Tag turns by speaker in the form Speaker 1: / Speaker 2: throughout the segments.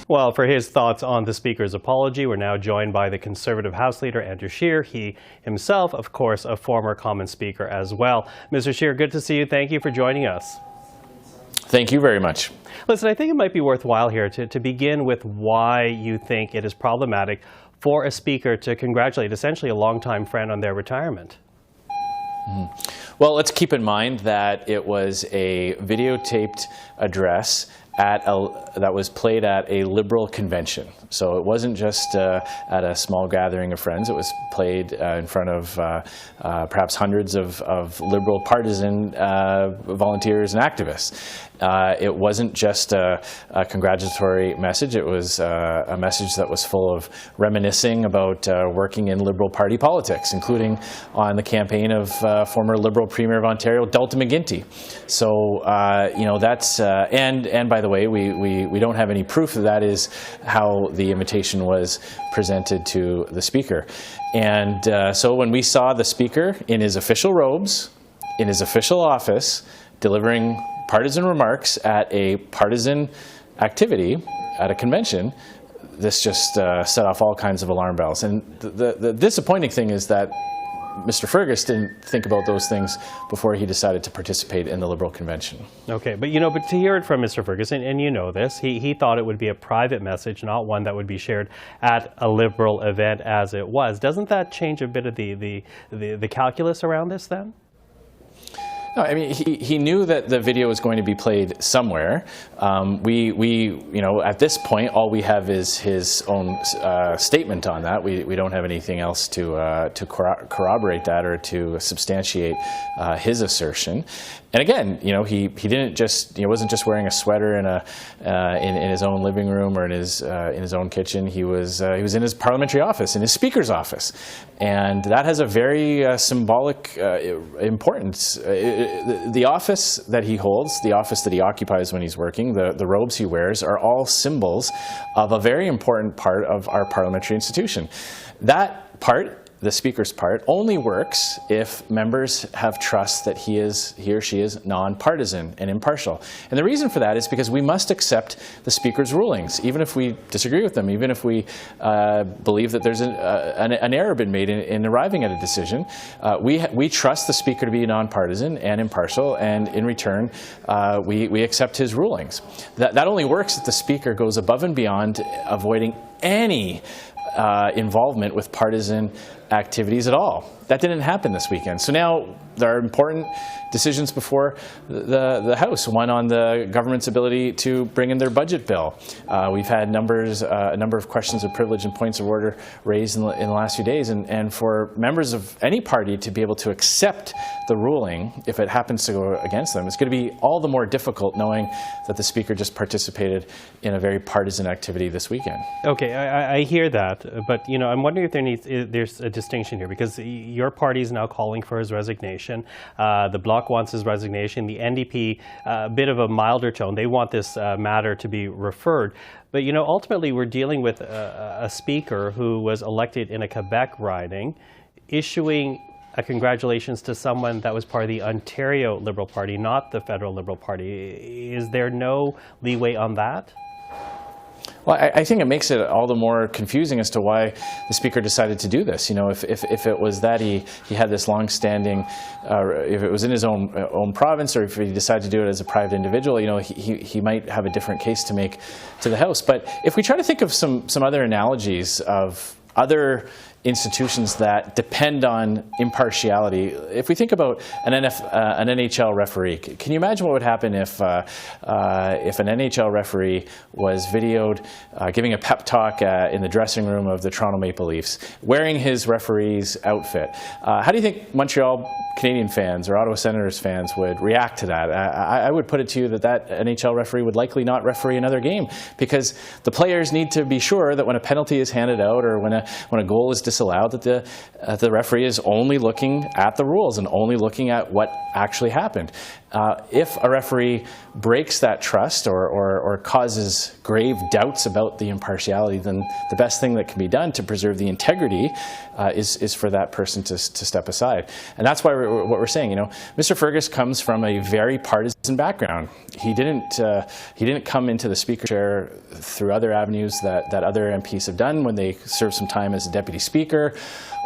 Speaker 1: Well, for his thoughts on the Speaker's apology, we're now joined by the Conservative House Leader, Andrew Scheer. He himself, of course, a former Commons Speaker as well. Mr. Scheer, good to see you. Thank you for joining us.
Speaker 2: Thank you very much.
Speaker 1: Listen, I think it might be worthwhile here to begin with why you think it is problematic for a Speaker to congratulate essentially a longtime friend on their retirement.
Speaker 2: Well, let's keep in mind that it was a videotaped address that was played at a Liberal convention. So it wasn't just at a small gathering of friends. It was played in front of perhaps hundreds of Liberal partisan volunteers and activists. It wasn't just a congratulatory message. It was a message that was full of reminiscing about working in Liberal Party politics, including on the campaign of former Liberal Premier of Ontario, Dalton McGuinty. So, you know, that's, and by the way, we don't have any proof that is how the invitation was presented to the Speaker. And so when we saw the Speaker in his official robes, in his official office, delivering partisan remarks at a partisan activity at a convention, this just set off all kinds of alarm bells. And the disappointing thing is that Mr. Fergus didn't think about those things before he decided to participate in the Liberal convention.
Speaker 1: Okay, but to hear it from Mr. Fergus, and you know this, he thought it would be a private message, not one that would be shared at a Liberal event as it was. Doesn't that change a bit of the calculus around this then?
Speaker 2: No, I mean, he knew that the video was going to be played somewhere. You know, at this point, all we have is his own statement on that. We don't have anything else to corroborate that or to substantiate his assertion. And again, you know, he didn't just, you know, wasn't just wearing a sweater in his own living room or in his own kitchen. He was in his parliamentary office, in his Speaker's office, and that has a very symbolic importance. The office that he holds, the office that he occupies when he's working, the robes he wears are all symbols of a very important part of our parliamentary institution. That part, the Speaker's part, only works if members have trust that he or she is nonpartisan and impartial. And the reason for that is because we must accept the Speaker's rulings, even if we disagree with them, even if we believe that there's an error been made in arriving at a decision. We trust the Speaker to be nonpartisan and impartial, and in return, we accept his rulings. That only works if the Speaker goes above and beyond avoiding any involvement with partisan activities at all. That didn't happen this weekend. So now there are important decisions before the House. One on the government's ability to bring in their budget bill. We've had a number of questions of privilege and points of order raised in the last few days. And for members of any party to be able to accept the ruling, if it happens to go against them, it's going to be all the more difficult knowing that the Speaker just participated in a very partisan activity this weekend.
Speaker 1: Okay, I hear that, but you know, I'm wondering if there's a distinction here, because your party is now calling for his resignation. The Bloc wants his resignation. The NDP, a bit of a milder tone. They want this matter to be referred. But you know, ultimately, we're dealing with a Speaker who was elected in a Quebec riding, issuing a congratulations to someone that was part of the Ontario Liberal Party, not the federal Liberal Party. Is there no leeway on that?
Speaker 2: Well, I think it makes it all the more confusing as to why the Speaker decided to do this. You know, if it was that he had this long-standing, if it was in his own province, or if he decided to do it as a private individual, you know, he might have a different case to make to the House. But if we try to think of some other analogies of other institutions that depend on impartiality. If we think about an NHL referee, can you imagine what would happen if an NHL referee was videoed giving a pep talk in the dressing room of the Toronto Maple Leafs, wearing his referee's outfit? How do you think Montreal Canadian fans or Ottawa Senators fans would react to that? I would put it to you that NHL referee would likely not referee another game, because the players need to be sure that when a penalty is handed out or when a goal is disallowed that the referee is only looking at the rules and only looking at what actually happened. If a referee breaks that trust or causes grave doubts about the impartiality, then the best thing that can be done to preserve the integrity is for that person to step aside. And that's why what we're saying. Mr. Fergus comes from a very partisan background. He didn't come into the Speaker chair through other avenues that other MPs have done when they served some time as a Deputy Speaker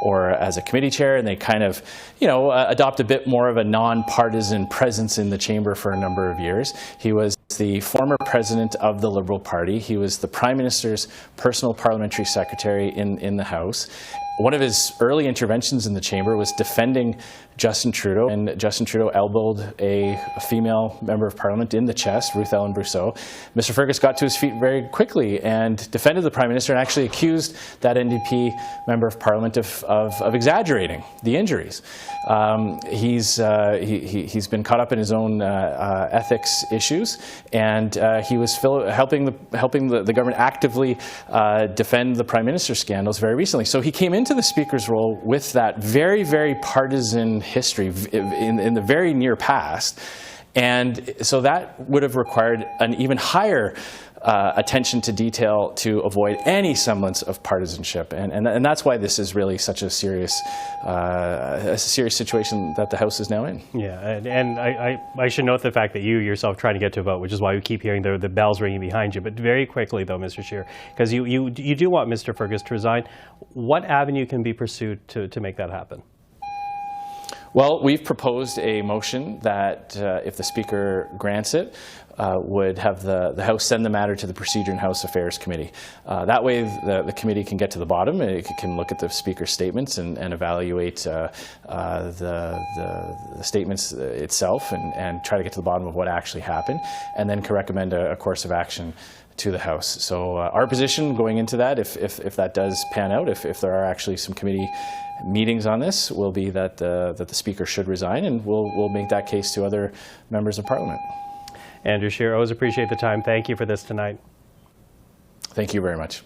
Speaker 2: or as a committee chair, and they kind of, adopt a bit more of a non-partisan presence in the chamber for a number of years. He was the former president of the Liberal Party. He was the Prime Minister's personal parliamentary secretary in the House. One of his early interventions in the chamber was defending Justin Trudeau, and Justin Trudeau elbowed a female member of parliament in the chest, Ruth Ellen Brousseau. Mr. Fergus got to his feet very quickly and defended the Prime Minister and actually accused that NDP member of parliament of exaggerating the injuries. He's been caught up in his own ethics issues, and he was helping the government actively defend the Prime Minister scandals very recently. So he came into the Speaker's role with that very, very partisan history in the very near past, and so that would have required an even higher attention to detail to avoid any semblance of partisanship, and that's why this is really such a serious situation that the House is now in.
Speaker 1: Yeah, and I should note the fact that you yourself trying to get to a vote, which is why we keep hearing the bells ringing behind you. But very quickly, though, Mr. Scheer, because you do want Mr. Fergus to resign, what avenue can be pursued to make that happen?
Speaker 2: Well, we've proposed a motion that, if the Speaker grants it, would have the House send the matter to the Procedure and House Affairs Committee. That way the committee can get to the bottom. It can look at the Speaker's statements and evaluate the statements itself and try to get to the bottom of what actually happened, and then can recommend a course of action to the House. So our position going into that, if that does pan out, if there are actually some committee meetings on this, will be that the Speaker should resign, and we'll make that case to other members of Parliament.
Speaker 1: Andrew Scheer, always appreciate the time. Thank you for this tonight.
Speaker 2: Thank you very much.